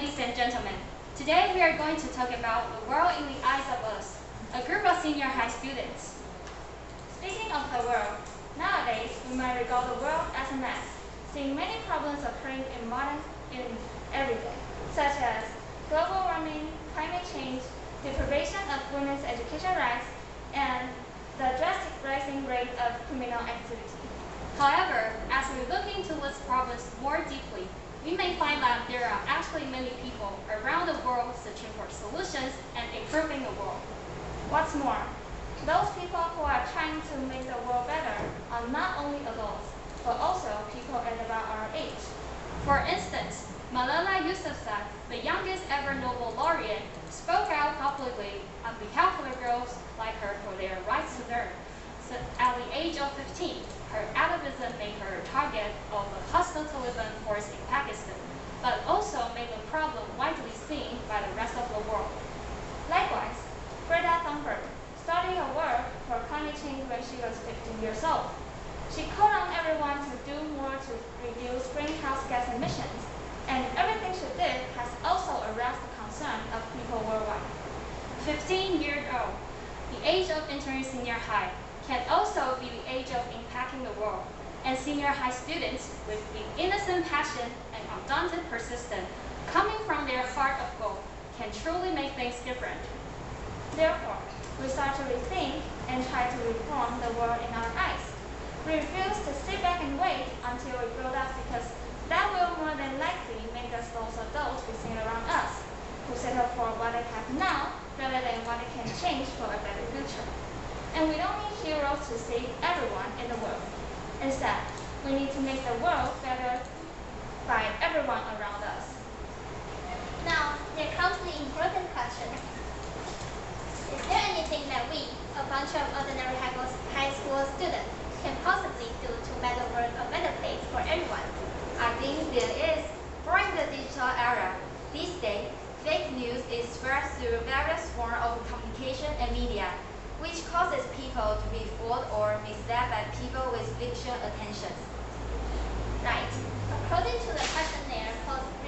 ladies and gentlemen. Today we are going to talk about the world in the eyes of us, a group of senior high students. Speaking of the world, nowadays we might regard the world as a mess, seeing many problems occurring in every day, such as global warming, climate change, deprivation of women's education rights, and the drastic rising rate of criminal activity. However, as we look into these problems more deeply, we may find that there are actually many people around the world searching for solutions and improving the world. What's more, those people who are trying to make the world better are not only adults, but also people at about our age. For instance, Malala Yousafzai, the youngest ever Nobel laureate, spoke out publicly on behalf of the girls like her for their rights to learn. So at the age of 15, her activism made her a target of the hostile Taliban force in Pakistan, but also made the problem widely seen by the rest of the world. Likewise, Greta Thunberg started her work for climate change when she was 15 years old. She called on everyone to do more to reduce greenhouse gas emissions, and everything she did has also aroused the concern of people worldwide. 15 years old, the age of entering senior high, can also be the age of impacting the world, and senior high students with the innocent passion and undaunted persistence coming from their heart of gold can truly make things different. Therefore, we start to rethink and try to reform the world in our eyes. We refuse to sit back and wait until we grow up because that will more than likely make us those adults we see around us, who settle for what they have now rather than what they can change for a better future. And we don't need heroes to save everyone in the world. Instead, we need to make the world better by everyone around us. Now, there comes the important question. Is there anything that we, a bunch of ordinary high school students, can possibly do to make the world a better place for everyone? I think there is. For in the digital era, these days, fake news is spread through various forms of communication and media, which causes people to be fooled or misled by people with fiction attentions. Right. According to the questionnaire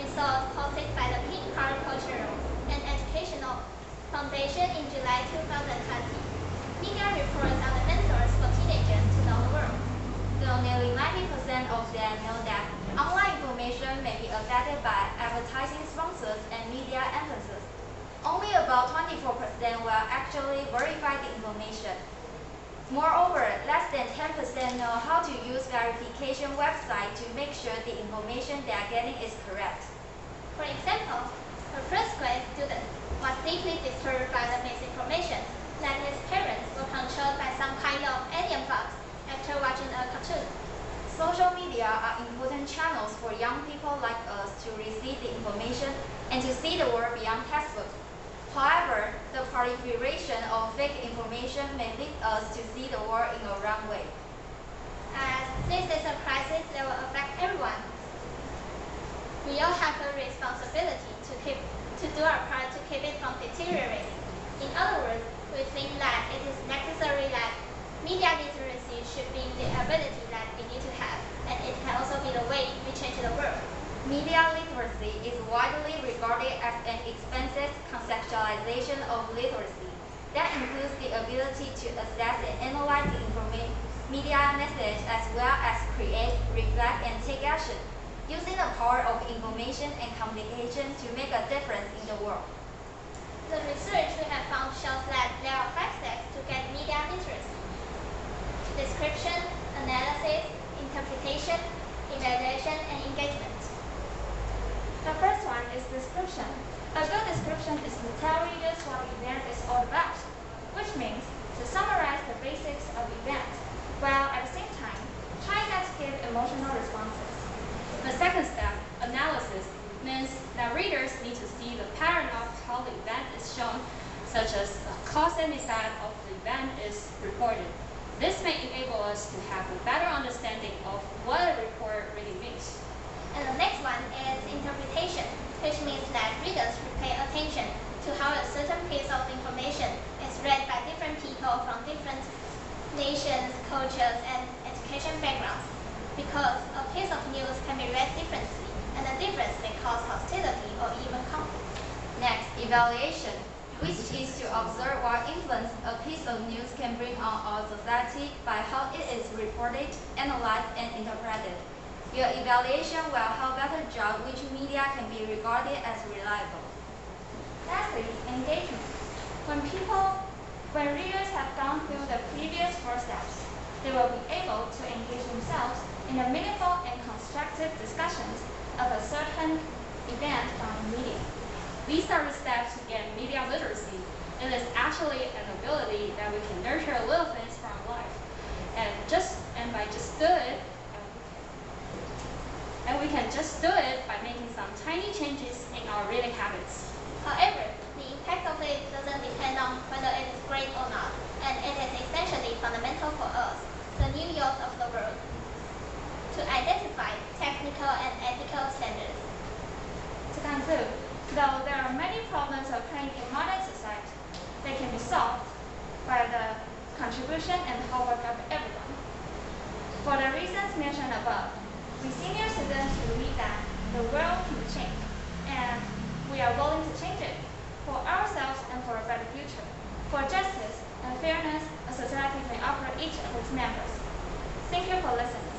results posted by the Pink Heart Cultural and Educational Foundation in July 2020, media reports are the mentors for teenagers to know the world. Though nearly 90% of them know that online information may be affected by advertising sponsors and media emphasis, only about 24% will actually verify the information. Moreover, less than 10% know how to use verification websites to make sure the information they are getting is correct. For example, a first grade student was deeply disturbed by the misinformation that his parents were controlled by some kind of alien bugs after watching a cartoon. Social media are important channels for young people like us to receive the information and to see the world beyond textbooks. However, the proliferation of fake information may lead us to see the world in a wrong way. As this is a crisis that will affect everyone, we all have a responsibility to do our part to keep it from deteriorating. In other words, we think that it is necessary that media literacy should be the ability that we need to have, and it can also be the way we change the world. Media literacy is widely regarded as an expensive conceptualization of literacy that includes the ability to assess and analyze the media message as well as create, reflect, and take action, using the power of information and communication to make a difference in the world. The research we have found shows that there are 5 steps to get media literacy: description, analysis, interpretation, evaluation, and engagement. The first one is description. A good description is to tell readers what the event is all about, which means to summarize the basics of the event, while at the same time, try not to give emotional responses. The second step, analysis, means that readers need to see the pattern of how the event is shown, such as the cause and effect of the event is reported. This may enable us to have a better understanding of what a report really means. And the next one is interpretation, which means that readers should pay attention to how a certain piece of information is read by different people from different nations, cultures, and education backgrounds. Because a piece of news can be read differently, and the difference may cause hostility or even Next, evaluation, which is to observe what influence a piece of news can bring on our society by how it is reported, analyzed, and interpreted. Your evaluation will help better judge which media can be regarded as reliable. Lastly, engagement. When readers have gone through the previous 4 steps, they will be able to engage themselves in the meaningful and constructive discussions of a certain event from the media. These are the steps to get media literacy. It is actually an ability that we can nurture little things from life, we can just do it by making some tiny changes in our reading habits. However, the impact of it doesn't depend on whether it is great or not, and it is essentially fundamental for us, the new youth of the world, to identify technical and ethical standards. To conclude, though there are many problems occurring in modern society, they can be solved by the contribution and hard work of everyone. For the reasons mentioned above, we senior citizens believe that the world can change, and we are willing to change it for ourselves and for a better future, for justice and fairness a society may offer each of its members. Thank you for listening.